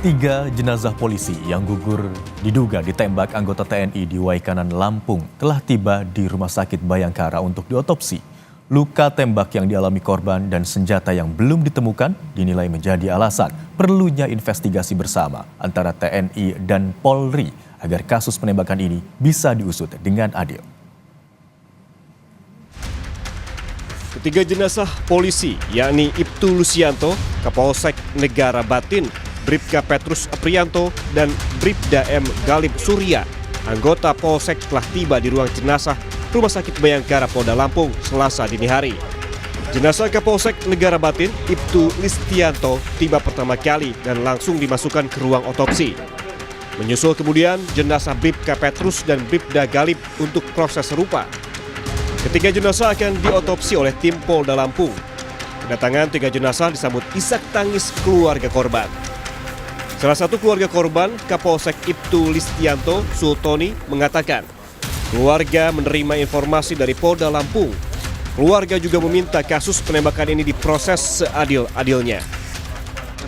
Tiga jenazah polisi yang gugur diduga ditembak anggota TNI di Waikanan, Lampung telah tiba di Rumah Sakit Bayangkara untuk diotopsi. Luka tembak yang dialami korban dan senjata yang belum ditemukan dinilai menjadi alasan perlunya investigasi bersama antara TNI dan Polri agar kasus penembakan ini bisa diusut dengan adil. Ketiga jenazah polisi, yakni Ibtu Lusianto, Kapolsek Negara Batin, Bribka Petrus Aprianto, dan Bribda M. Galib Surya, anggota Polsek telah tiba di ruang jenazah Rumah Sakit Bayangkara, Polda Lampung, Selasa dini hari. Jenazah Kapolsek Negara Batin, Ibtu Listianto, tiba pertama kali dan langsung dimasukkan ke ruang otopsi. Menyusul kemudian jenazah Bribka Petrus dan Bribda Galib untuk proses serupa. Ketiga jenazah akan diotopsi oleh tim Polda Lampung. Kedatangan tiga jenazah disambut isak tangis keluarga korban. Salah satu keluarga korban, Kapolsek Ibtu Listianto Sultoni, mengatakan keluarga menerima informasi dari Polda Lampung. Keluarga juga meminta kasus penembakan ini diproses seadil-adilnya.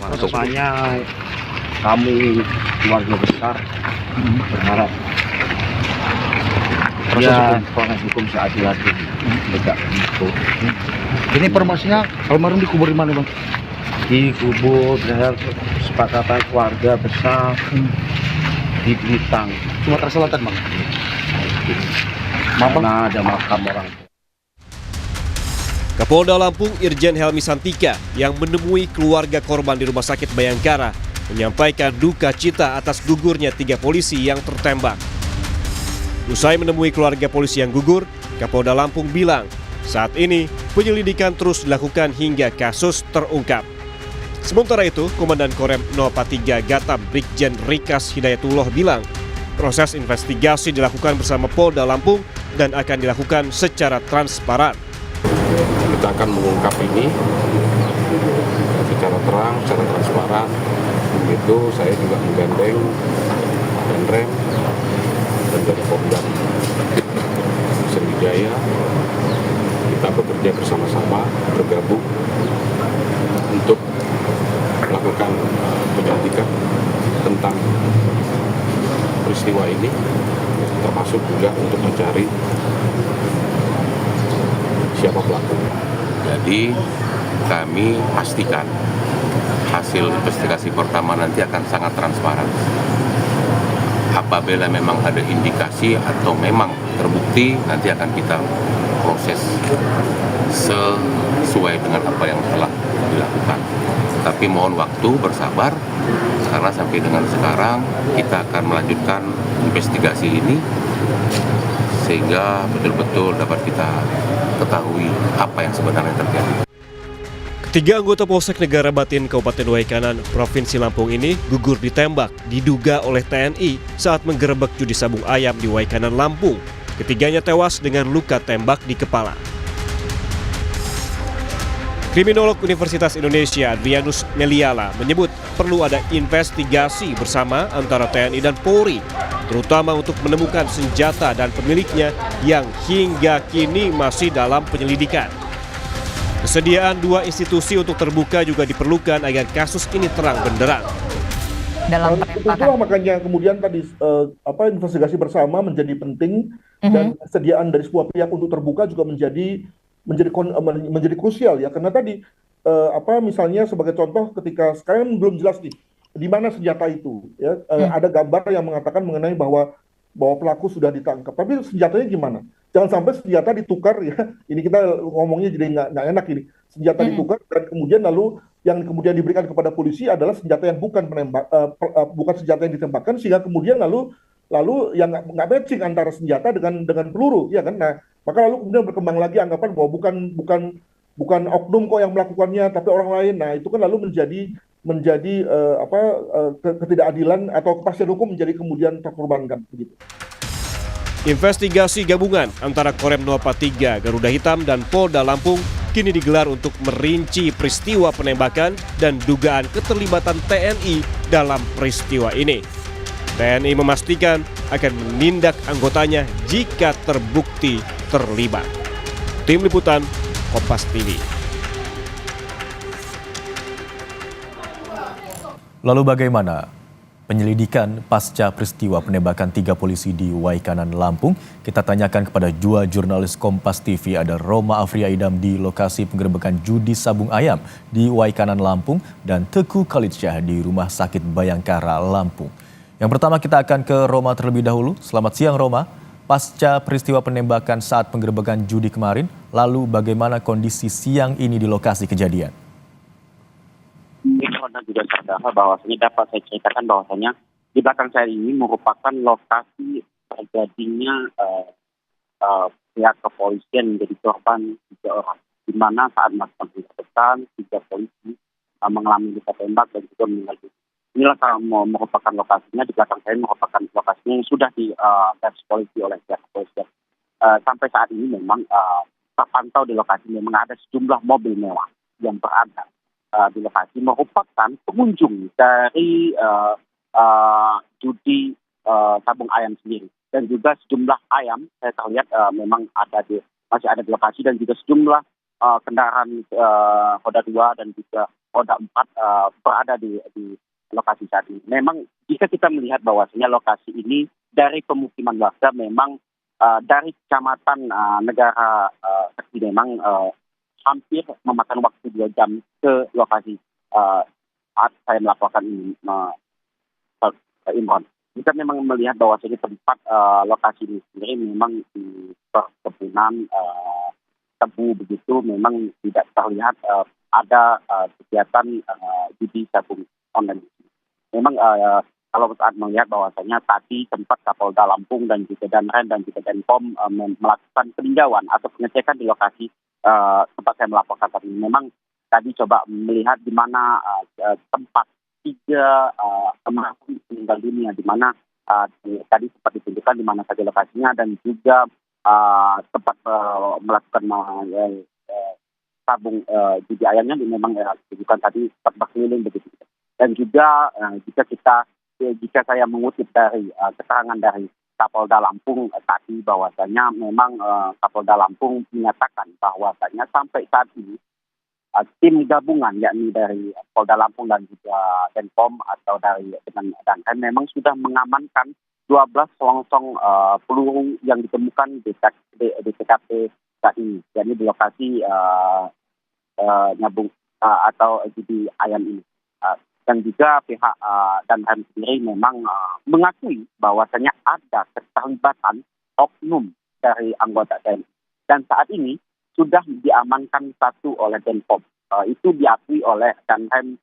Makanya kami keluarga besar berharap proses hukum seadil-adilnya. Ini informasinya almarhum dikubur di mana, Bang? Dikubur dengan sepakatan keluarga besar di Blitar, Sumatera Selatan, Bang. Mana ada makam orang. Kapolda Lampung Irjen Helmi Santika yang menemui keluarga korban di Rumah Sakit Bayangkara menyampaikan duka cita atas gugurnya tiga polisi yang tertembak. Usai menemui keluarga polisi yang gugur, Kapolda Lampung bilang saat ini penyelidikan terus dilakukan hingga kasus terungkap. Sementara itu, Komandan Korem 043 Gatam Brigjen Rikas Hidayatullah bilang proses investigasi dilakukan bersama Polda Lampung dan akan dilakukan secara transparan. Kita akan mengungkap ini secara terang, secara transparan. Begitu saya juga menggandeng Danrem dan dari Pemdam Sriwijaya. Kita bekerja bersama-sama, bergabung untuk melakukan penyelidikan tentang peristiwa ini, termasuk juga untuk mencari siapa pelakunya. Jadi kami pastikan hasil investigasi pertama nanti akan sangat transparan. Apabila memang ada indikasi atau memang terbukti, nanti akan kita proses sesuai dengan apa yang telah dilakukan. Tapi mohon waktu, bersabar, karena sampai dengan sekarang kita akan melanjutkan investigasi ini sehingga betul-betul dapat kita ketahui apa yang sebenarnya terjadi. Ketiga anggota Polsek Negara Batin Kabupaten Waikanan, Provinsi Lampung ini gugur ditembak diduga oleh TNI saat menggerebek judi sabung ayam di Waikanan, Lampung. Ketiganya tewas dengan luka tembak di kepala. Kriminolog Universitas Indonesia Adrianus Meliala menyebut perlu ada investigasi bersama antara TNI dan Polri, terutama untuk menemukan senjata dan pemiliknya yang hingga kini masih dalam penyelidikan. Kesediaan dua institusi untuk terbuka juga diperlukan agar kasus ini terang benderang. Dalam itulah makanya kemudian tadi investigasi bersama menjadi penting dan kesediaan dari sebuah pihak untuk terbuka juga menjadi krusial ya, karena tadi misalnya sebagai contoh ketika sekarang belum jelas nih di mana senjata itu ya, ada gambar yang mengatakan mengenai bahwa pelaku sudah ditangkap, tapi senjatanya gimana? Jangan sampai senjata ditukar ya, ini kita ngomongnya jadi nggak enak ini, senjata ditukar dan kemudian lalu yang kemudian diberikan kepada polisi adalah senjata yang bukan senjata yang ditembakkan, sehingga kemudian lalu yang nggak matching antara senjata dengan peluru ya kan. Nah, maka lalu kemudian berkembang lagi anggapan bahwa bukan oknum kok yang melakukannya tapi orang lain. Nah, itu kan lalu menjadi ketidakadilan atau kepastian hukum menjadi kemudian terkorbankan begitu. Investigasi gabungan antara Korem 043 Garuda Hitam dan Polda Lampung kini digelar untuk merinci peristiwa penembakan dan dugaan keterlibatan TNI dalam peristiwa ini. TNI memastikan akan menindak anggotanya jika terbukti terlibat. Tim Liputan Kompas TV. Lalu bagaimana penyelidikan pasca peristiwa penembakan 3 polisi di Waikanan, Lampung? Kita tanyakan kepada dua jurnalis Kompas TV, ada Roma Afria Idam di lokasi penggerebekan judi sabung ayam di Waikanan, Lampung, dan Teguh Khalid Syah di Rumah Sakit Bayangkara, Lampung. Yang pertama kita akan ke Roma terlebih dahulu. Selamat siang Roma. Pasca peristiwa penembakan saat penggerebekan judi kemarin, lalu bagaimana kondisi siang ini di lokasi kejadian? Anda juga saudara bahwasanya dapat saya ceritakan bahwasanya di belakang saya ini merupakan lokasi terjadinya pihak kepolisian menjadi korban 3 orang, di mana saat melakukan penggerbekan 3 polisi mengalami luka tembak dan juga meninggal dunia. Inilah merupakan lokasinya, di belakang saya merupakan lokasinya yang sudah digaris polisi oleh pihak kepolisian. Sampai saat ini memang terpantau di lokasi memang ada sejumlah mobil mewah yang berada di lokasi merupakan pengunjung dari judi sabung ayam sendiri, dan juga sejumlah ayam saya terlihat memang masih ada di lokasi, dan juga sejumlah kendaraan roda 2 dan juga roda 4 berada di lokasi saat ini. Memang jika kita melihat bahwasanya lokasi ini dari pemukiman warga, memang dari kecamatan negara memang hampir memakan waktu 2 jam ke lokasi saat saya melaporkan ini, Imran. Kita memang melihat bahwa tempat lokasi ini sendiri memang di perkebunan tebu begitu, memang tidak terlihat ada kegiatan judi sabung online. Memang kalau saat melihat bahwasanya tadi tempat Kapolda Lampung dan juga Danrem dan juga Denpom melakukan peninjauan atau pengecekan di lokasi tempat saya melaporkan tadi. Memang tadi coba melihat di mana tempat 3 almarhum meninggal dunia, di mana tadi sempat ditunjukkan di mana saja lokasinya, dan juga tempat melakukan sabung judi ayamnya memang ditunjukkan tadi tempat berkeliling begitu. Dan juga jika saya mengutip dari keterangan dari Kapolda Lampung tadi, bahwasanya memang Kapolda Lampung menyatakan bahwasanya sampai saat ini tim gabungan yakni dari Polda Lampung dan juga Denpom atau dengan Danrem memang sudah mengamankan 12 selongsong peluru yang ditemukan di TKP saat ini, yakni di lokasi nyabung atau judi ayam ini. Dan juga pihak Danrem sendiri memang mengakui bahwasanya ada keterlibatan oknum dari anggota TNI. Dan saat ini sudah diamankan 1 oleh Denpom. Itu diakui oleh Danrem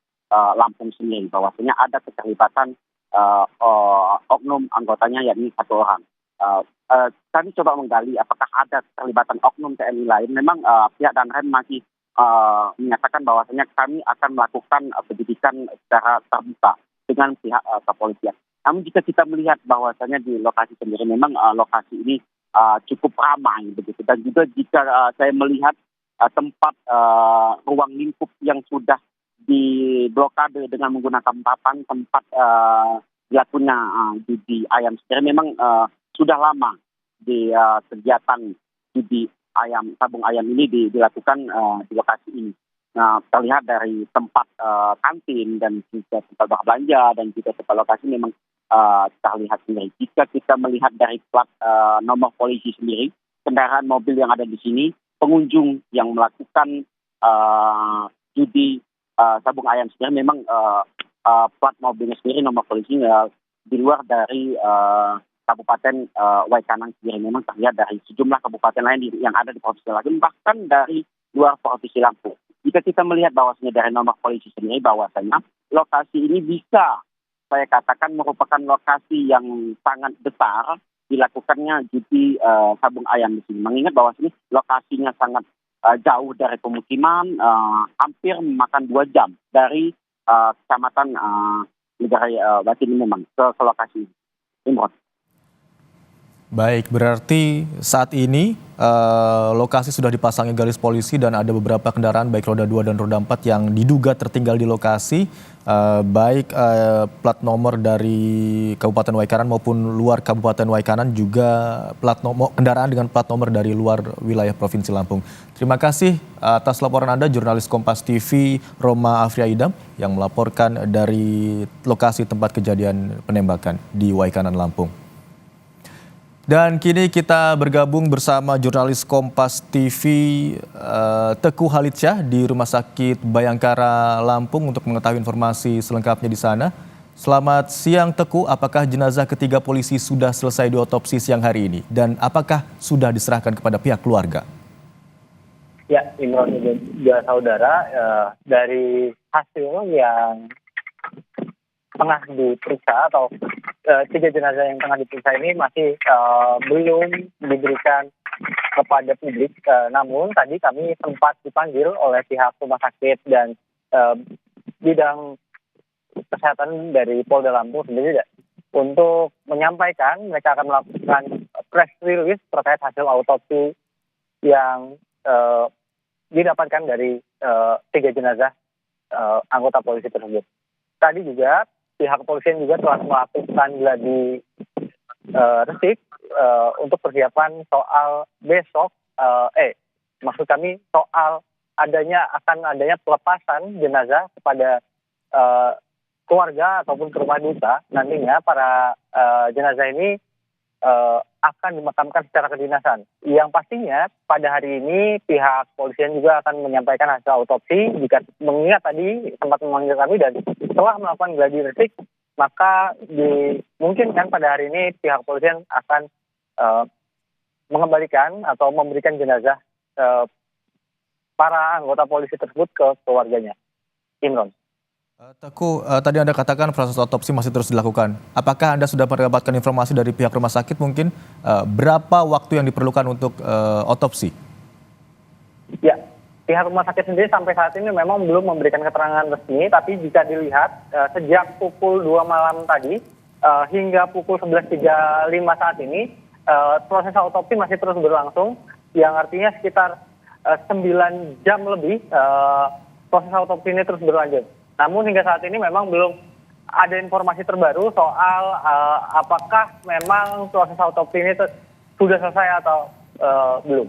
Lampung sendiri bahwasanya ada keterlibatan oknum anggotanya yakni 1 orang. Kami coba menggali apakah ada keterlibatan oknum TNI lain. Memang pihak Danrem masih menyatakan bahwasanya kami akan melakukan penyidikan secara terbuka dengan pihak kepolisian. Namun jika kita melihat bahwasanya di lokasi sendiri memang lokasi ini cukup ramai begitu, dan juga jika saya melihat tempat ruang lingkup yang sudah diblokade dengan menggunakan papan tempat dilakukannya judi ayam sendiri, memang sudah lama di kegiatan judi sabung ayam ini dilakukan di lokasi ini. Nah, terlihat dari tempat kantin dan juga tempat berbelanja dan juga tempat lokasi memang terlihat sendiri. Jika kita melihat dari plat nomor polisi sendiri, kendaraan mobil yang ada di sini, pengunjung yang melakukan judi sabung ayam sendiri memang plat mobilnya sendiri nomor polisinya di luar dari Kabupaten Waikanan sendiri, memang terlihat dari sejumlah kabupaten lain yang ada di Provinsi Lampung, bahkan dari luar Provinsi Lampung. Jika kita melihat bahwasanya dari nomor polisi sendiri, bahwasanya lokasi ini bisa saya katakan merupakan lokasi yang sangat besar dilakukannya judi sabung ayam di sini. Mengingat bahwasanya lokasinya sangat jauh dari pemukiman, hampir memakan 2 jam dari kecamatan negara Batin memang ke lokasi ini. Imron. Baik, berarti saat ini lokasi sudah dipasangi garis polisi dan ada beberapa kendaraan baik roda 2 dan roda 4 yang diduga tertinggal di lokasi, baik plat nomor dari Kabupaten Waikanan maupun luar Kabupaten Waikanan, juga kendaraan dengan plat nomor dari luar wilayah Provinsi Lampung. Terima kasih atas laporan Anda, jurnalis Kompas TV Roma Afria Idam yang melaporkan dari lokasi tempat kejadian penembakan di Waikanan, Lampung. Dan kini kita bergabung bersama jurnalis Kompas TV Teguh Halitsyah di Rumah Sakit Bayangkara Lampung untuk mengetahui informasi selengkapnya di sana. Selamat siang Teguh, apakah jenazah ketiga polisi sudah selesai diotopsi siang hari ini dan apakah sudah diserahkan kepada pihak keluarga? Ya, Imron dan saudara, dari hasil yang tengah diperiksa atau 3 jenazah yang tengah diperiksa ini masih belum diberikan kepada publik. Namun tadi kami sempat dipanggil oleh pihak rumah sakit dan bidang kesehatan dari Polda Lampung sendiri untuk menyampaikan mereka akan melakukan press release terkait hasil autopsi yang didapatkan dari 3 jenazah anggota polisi tersebut. Tadi juga pihak kepolisian juga telah melakukan gladi resik untuk persiapan soal besok, maksud kami soal akan adanya pelepasan jenazah kepada keluarga ataupun ke rumah duka. Nantinya para jenazah ini akan dimakamkan secara kedinasan. Yang pastinya pada hari ini pihak kepolisian juga akan menyampaikan hasil autopsi. Jika mengingat tadi sempat memanggil kami dan setelah melakukan gladi resik, maka dimungkinkan pada hari ini pihak kepolisian akan mengembalikan atau memberikan jenazah para anggota polisi tersebut ke keluarganya. Imron. Teguh, tadi Anda katakan proses otopsi masih terus dilakukan. Apakah Anda sudah mendapatkan informasi dari pihak rumah sakit mungkin berapa waktu yang diperlukan untuk otopsi? Ya, pihak rumah sakit sendiri sampai saat ini memang belum memberikan keterangan resmi, tapi jika dilihat sejak pukul 2 malam tadi hingga pukul 11.35 saat ini, proses autopsi masih terus berlangsung, yang artinya sekitar 9 jam lebih proses autopsi ini terus berlanjut. Namun hingga saat ini memang belum ada informasi terbaru soal apakah memang proses autopsi ini sudah selesai atau belum.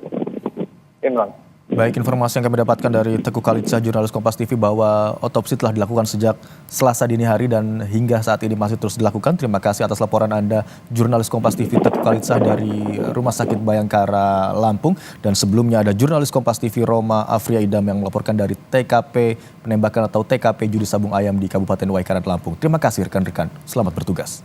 Imran. Baik, informasi yang kami dapatkan dari Teguh Halitsyah, jurnalis Kompas TV, bahwa otopsi telah dilakukan sejak Selasa dini hari dan hingga saat ini masih terus dilakukan. Terima kasih atas laporan Anda, jurnalis Kompas TV Teguh Halitsyah dari Rumah Sakit Bayangkara Lampung. Dan sebelumnya ada jurnalis Kompas TV Roma Afria Idam yang melaporkan dari TKP penembakan atau TKP Judi Sabung Ayam di Kabupaten Waikanan Lampung. Terima kasih rekan-rekan, selamat bertugas.